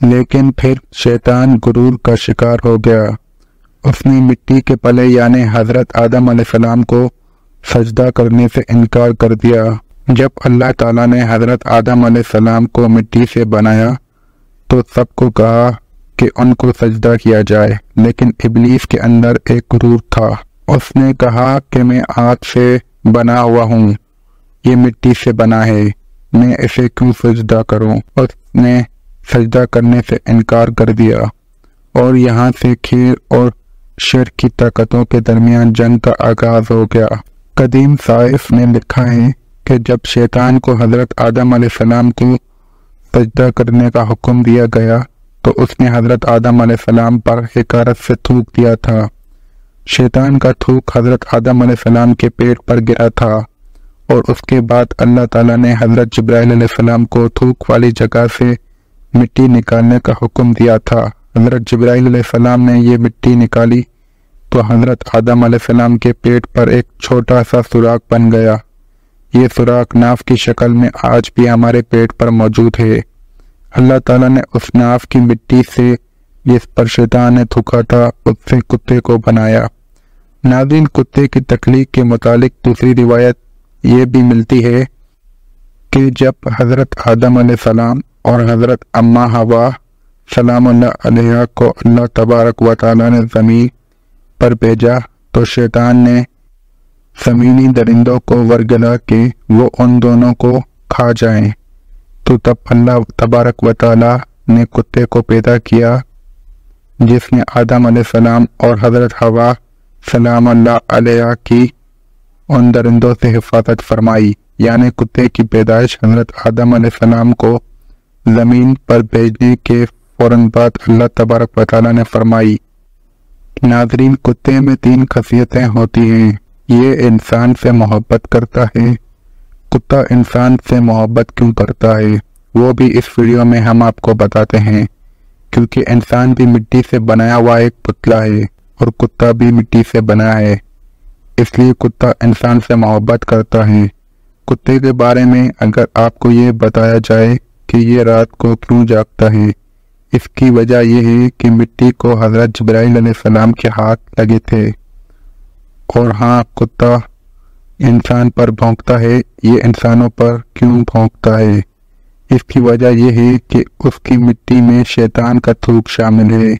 لیکن پھر شیطان غرور کا شکار ہو گیا۔ اس نے مٹی کے پلے یعنی حضرت آدم علیہ السلام کو سجدہ کرنے سے انکار کر دیا۔ جب اللہ تعالیٰ نے حضرت آدم علیہ السلام کو مٹی سے بنایا تو سب کو کہا کہ ان کو سجدہ کیا جائے، لیکن ابلیس کے اندر ایک غرور تھا۔ اس نے کہا کہ میں آگ سے بنا ہوا ہوں، یہ مٹی سے بنا ہے، میں اسے کیوں سجدہ کروں؟ اس نے سجدہ کرنے سے انکار کر دیا، اور یہاں سے کھیر اور شرک کی طاقتوں کے درمیان جنگ کا آغاز ہو گیا۔ قدیم صحائف نے لکھا ہے کہ جب شیطان کو حضرت آدم علیہ السلام کو سجدہ کرنے کا حکم دیا گیا تو اس نے حضرت آدم علیہ السلام پر حقارت سے تھوک دیا تھا۔ شیطان کا تھوک حضرت آدم علیہ السلام کے پیٹ پر گرا تھا، اور اس کے بعد اللہ تعالیٰ نے حضرت جبرائیل علیہ السلام کو تھوک والی جگہ سے مٹی نکالنے کا حکم دیا تھا۔ حضرت جبرائیل علیہ السلام نے یہ مٹی نکالی تو حضرت آدم علیہ السلام کے پیٹ پر ایک چھوٹا سا سوراخ بن گیا۔ یہ سوراخ ناف کی شکل میں آج بھی ہمارے پیٹ پر موجود ہے۔ اللہ تعالیٰ نے اس ناف کی مٹی سے جس پر شیطان نے تھوکا تھا اس سے کتے کو بنایا۔ ناظرین، کتے کی تخلیق کے متعلق دوسری روایت یہ بھی ملتی ہے کہ جب حضرت آدم علیہ السلام اور حضرت اماں حوا سلام اللہ علیہ کو اللہ تبارک و تعالیٰ نے زمین پر بھیجا تو شیطان نے زمینی درندوں کو ورگلا کہ وہ ان دونوں کو کھا جائیں، تو تب اللہ تبارک و تعالیٰ نے کتے کو پیدا کیا جس نے آدم علیہ السلام اور حضرت حوا سلام اللہ علیہ کی ان درندوں سے حفاظت فرمائی۔ یعنی کتے کی پیدائش حضرت آدم علیہ السلام کو زمین پر بھیجنے کے فوراً بعد اللہ تبارک و تعالیٰ نے فرمائی۔ ناظرین، کتے میں 3 خاصیتیں ہوتی ہیں۔ یہ انسان سے محبت کرتا ہے۔ کتا انسان سے محبت کیوں کرتا ہے وہ بھی اس ویڈیو میں ہم آپ کو بتاتے ہیں، کیونکہ انسان بھی مٹی سے بنایا ہوا ایک پتلا ہے اور کتا بھی مٹی سے بنا ہے، اس لیے کتا انسان سے محبت کرتا ہے۔ کتے کے بارے میں اگر آپ کو یہ بتایا جائے کہ یہ رات کو کیوں جاگتا ہے، اس کی وجہ یہ ہے کہ مٹی کو حضرت جبرائیل علیہ السلام کے ہاتھ لگے تھے۔ اور ہاں، کتا انسان پر بھونکتا ہے۔ یہ انسانوں پر کیوں بھونکتا ہے؟ اس کی وجہ یہ ہے کہ اس کی مٹی میں شیطان کا تھوک شامل ہے،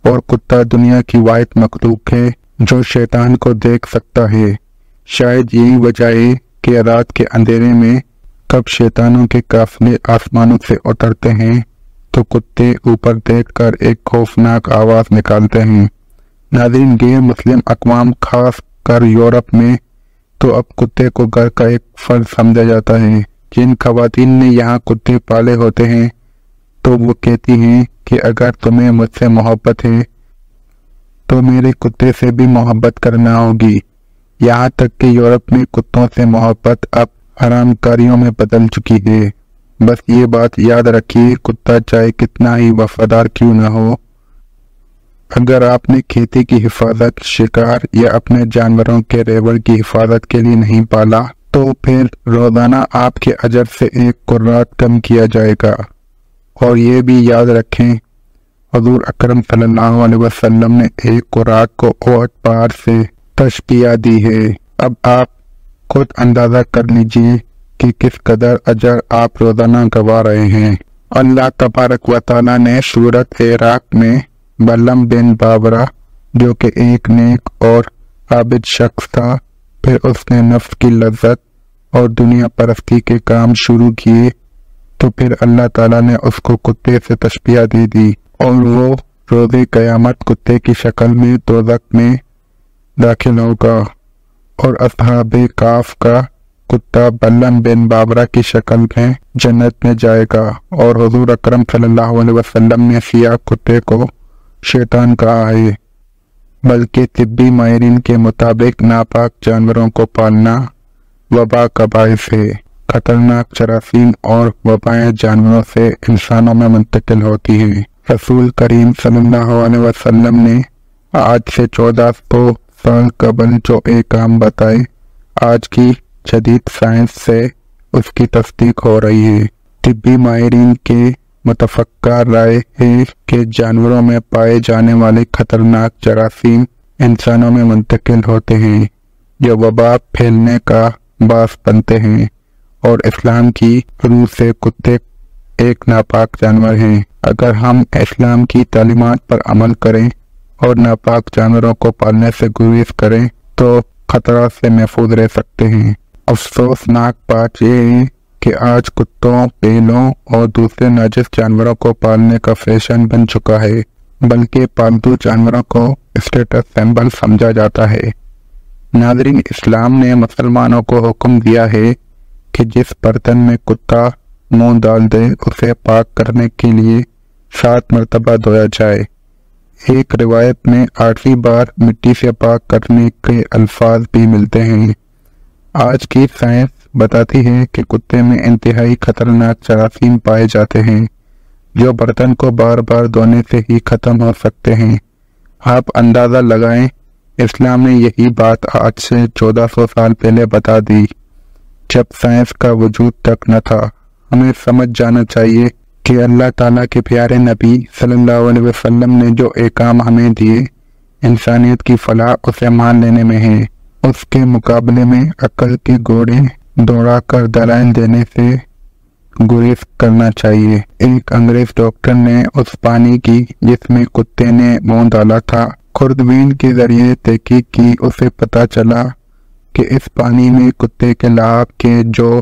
اور کتا دنیا کی واحد مخلوق ہے جو شیطان کو دیکھ سکتا ہے۔ شاید یہی وجہ ہے کہ رات کے اندھیرے میں کب شیطانوں کے قافلے آسمانوں سے اترتے ہیں تو کتے اوپر دیکھ کر ایک خوفناک آواز نکالتے ہیں۔ ناظرین، غیر مسلم اقوام خاص کر یورپ میں تو اب کتے کو گھر کا ایک فرد سمجھا جاتا ہے۔ جن خواتین نے یہاں کتے پالے ہوتے ہیں تو وہ کہتی ہیں کہ اگر تمہیں مجھ سے محبت ہے تو میرے کتے سے بھی محبت کرنا ہوگی۔ یہاں تک کہ یورپ میں کتوں سے محبت اب حرام کاریوں میں بدل چکی ہے۔ بس یہ بات یاد رکھیے، کتا چاہے کتنا ہی وفادار کیوں نہ ہو، اگر آپ نے کھیتی کی حفاظت، شکار یا اپنے جانوروں کے ریوڑ کی حفاظت کے لیے نہیں پالا تو پھر روزانہ آپ کے اجر سے ایک قرات کم کیا جائے گا۔ اور یہ بھی یاد رکھیں، حضور اکرم صلی اللہ علیہ وسلم نے ایک قرات کو اوٹ پار سے تشبیہ دی ہے۔ اب آپ خود اندازہ کر لیجئے کہ کس قدر اجر آپ روزانہ گوا رہے ہیں۔ اللہ تبارک و تعالیٰ نے سورۃ عراق میں بلعم بن باورہ جو کہ ایک نیک اور عابد شخص تھا، پھر اس نے نفس کی لذت اور دنیا پرستی کے کام شروع کیے تو پھر اللہ تعالیٰ نے اس کو کتے سے تشبیہ دے دی، اور وہ روز قیامت کتے کی شکل میں دوزخ میں داخل ہوگا، اور اصحاب کاف کا کتا بلعم بن باورہ کی شکل میں جنت میں جائے گا۔ اور حضور اکرم صلی اللہ علیہ وسلم نے سیاہ کتے کو شیطان کہا ہے، بلکہ طبی ماہرین کے مطابق ناپاک جانوروں کو پالنا وبا کا باعث ہے۔ خطرناک جراثیم اور وبائیں جانوروں سے انسانوں میں منتقل ہوتی ہیں۔ رسول کریم صلی اللہ علیہ وسلم نے آج سے 1400 سال قبل جو ایک کام بتائے، آج کی جدید سائنس سے اس کی تصدیق ہو رہی ہے۔ طبی ماہرین کے متفقہ رائے ہے کہ جانوروں میں پائے جانے والے خطرناک جراثیم انسانوں میں منتقل ہوتے ہیں جو وبا پھیلنے کا باعث بنتے ہیں، اور اسلام کی روح سے کتے ایک ناپاک جانور ہیں۔ اگر ہم اسلام کی تعلیمات پر عمل کریں اور ناپاک جانوروں کو پالنے سے گریز کریں تو خطرات سے محفوظ رہ سکتے ہیں۔ افسوسناک بات یہ ہے کہ آج کتوں، بیلوں اور دوسرے ناجس جانوروں کو پالنے کا فیشن بن چکا ہے، بلکہ پالتو جانوروں کو اسٹیٹس سمبل سمجھا جاتا ہے۔ ناظرین، اسلام نے مسلمانوں کو حکم دیا ہے کہ جس برتن میں کتا منہ ڈال دے اسے پاک کرنے کے لیے 7 مرتبہ دھویا جائے۔ ایک روایت میں 8ویں بار مٹی سے پاک کرنے کے الفاظ بھی ملتے ہیں۔ آج کی سائنس بتاتی ہے کہ کتے میں انتہائی خطرناک جراثیم پائے جاتے ہیں جو برتن کو بار بار دھونے سے ہی ختم ہو سکتے ہیں۔ آپ اندازہ لگائیں، اسلام نے یہی بات آج سے 1400 سال پہلے بتا دی، جب سائنس کا وجود تک نہ تھا۔ ہمیں سمجھ جانا چاہیے کہ اللہ تعالیٰ کے پیارے نبی صلی اللہ علیہ وسلم نے جو احکام ہمیں دیے، انسانیت کی فلاح اسے مان لینے میں ہے۔ اس کے مقابلے میں عقل کے گھوڑے دوڑا کر دلائل دینے سے گریز کرنا چاہیے۔ ایک انگریز ڈاکٹر نے اس پانی کی جس میں کتے نے منہ ڈالا تھا خوردبین کے ذریعے تحقیق کی۔ اسے پتہ چلا کہ اس پانی میں کتے کے لعاب کے جو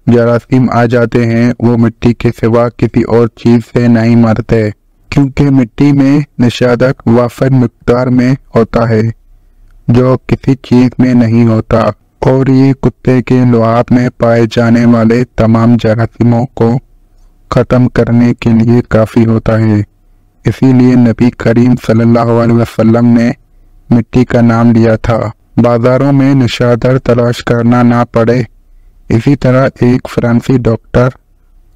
جراثیم آ جاتے ہیں وہ مٹی کے سوا کسی اور چیز سے نہیں مرتے، کیونکہ مٹی میں نشادر وافر مقدار میں ہوتا ہے جو کسی چیز میں نہیں ہوتا، اور یہ کتے کے لعاب میں پائے جانے والے تمام جراثیموں کو ختم کرنے کے لیے کافی ہوتا ہے۔ اسی لیے نبی کریم صلی اللہ علیہ وسلم نے مٹی کا نام لیا تھا، بازاروں میں نشادر تلاش کرنا نہ پڑے۔ اسی طرح ایک فرانسیسی ڈاکٹر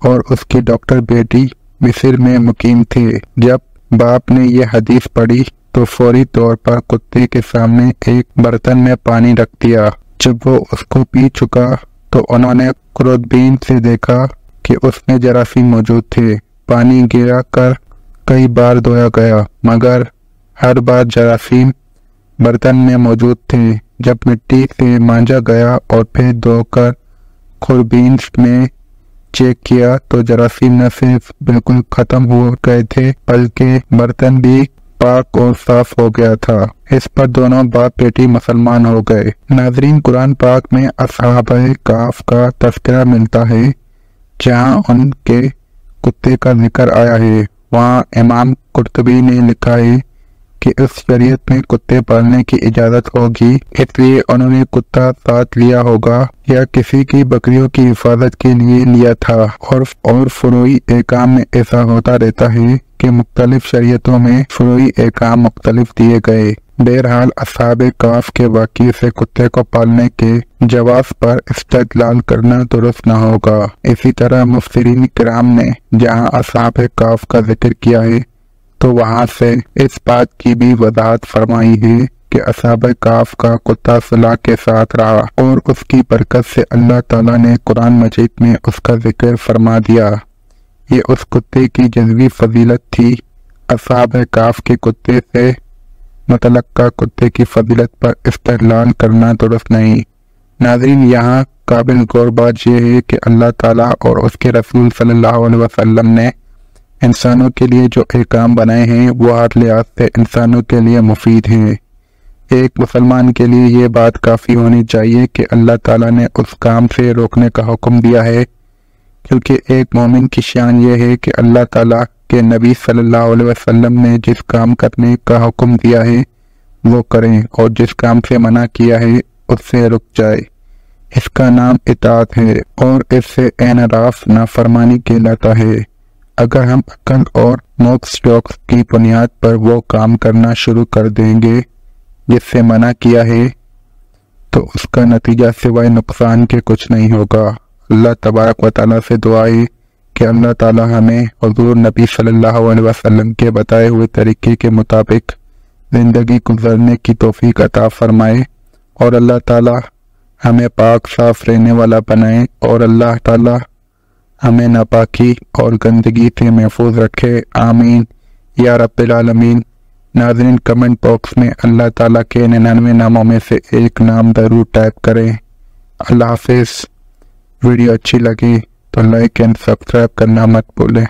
اور اس کی ڈاکٹر بیٹی مصر میں مقیم تھے۔ جب باپ نے یہ حدیث پڑھی تو فوری طور پر کتے کے سامنے ایک برتن میں پانی رکھ دیا۔ جب وہ اس کو پی چکا تو انہوں نے خوردبین سے دیکھا کہ اس میں جراثیم موجود تھے۔ پانی گرا کر کئی بار دھویا گیا مگر ہر بار جراثیم برتن میں موجود تھے۔ جب مٹی سے مانجا گیا اور پھر دھو کر خوردبین میں چیک کیا تو جراثیم نہ صرف بالکل ختم ہو گئے تھے بلکہ برتن بھی پاک اور صاف ہو گیا تھا۔ اس پر دونوں باپ بیٹی مسلمان ہو گئے۔ ناظرین، قرآن پاک میں اصحاب کہف کا تذکرہ ملتا ہے، جہاں ان کے کتے کا ذکر آیا ہے۔ وہاں امام قرطبی نے لکھا ہے کہ اس شریعت میں کتے پالنے کی اجازت ہوگی، اس لیے انہوں نے کتا ساتھ لیا ہوگا یا کسی کی بکریوں کی حفاظت کے لیے لیا تھا۔ اور فروعی احکام میں ایسا ہوتا رہتا ہے کہ مختلف شریعتوں میں فروعی احکام مختلف دیے گئے۔ بہرحال اصحاب کہف کے واقعے سے کتے کو پالنے کے جواز پر استدلال کرنا درست نہ ہوگا۔ اسی طرح مفسرین کرام نے جہاں اصحاب کہف کا ذکر کیا ہے تو وہاں سے اس بات کی بھی وضاحت فرمائی ہے کہ اصحاب کہف کا کتا صلاح کے ساتھ رہا اور اس کی برکت سے اللہ تعالیٰ نے قرآن مجید میں اس کا ذکر فرما دیا۔ یہ اس کتے کی جزوی فضیلت تھی۔ اصحاب کہف کے کتے سے متعلقہ کتے کی فضیلت پر استدلال کرنا درست نہیں۔ ناظرین، یہاں قابل غور بات یہ ہے کہ اللہ تعالیٰ اور اس کے رسول صلی اللہ علیہ وسلم نے انسانوں کے لیے جو احکام بنائے ہیں وہ ہر لحاظ سے انسانوں کے لیے مفید ہیں۔ ایک مسلمان کے لیے یہ بات کافی ہونی چاہیے کہ اللہ تعالیٰ نے اس کام سے روکنے کا حکم دیا ہے، کیونکہ ایک مومن کی شان یہ ہے کہ اللہ تعالیٰ کے نبی صلی اللہ علیہ وسلم نے جس کام کرنے کا حکم دیا ہے وہ کریں اور جس کام سے منع کیا ہے اس سے رک جائے۔ اس کا نام اطاعت ہے اور اس سے انحراف نافرمانی کہلاتا ہے۔ اگر ہم عقل اور موکس ڈاکس کی بنیاد پر وہ کام کرنا شروع کر دیں گے جس سے منع کیا ہے تو اس کا نتیجہ سوائے نقصان کے کچھ نہیں ہوگا۔ اللہ تبارک و تعالیٰ سے دعا ہے کہ اللہ تعالیٰ ہمیں حضور نبی صلی اللہ علیہ وسلم کے بتائے ہوئے طریقے کے مطابق زندگی گزارنے کی توفیق عطا فرمائے، اور اللہ تعالیٰ ہمیں پاک صاف رہنے والا بنائے، اور اللہ تعالیٰ ہمیں ناپاکی اور گندگی سے محفوظ رکھے، آمین یا رب العالمین۔ ناظرین کمنٹ باکس میں اللہ تعالیٰ کے 99 ناموں میں سے ایک نام ضرور ٹائپ کریں۔ اللہ حافظ۔ ویڈیو اچھی لگی تو لائک اینڈ سبسکرائب کرنا مت بھولیں۔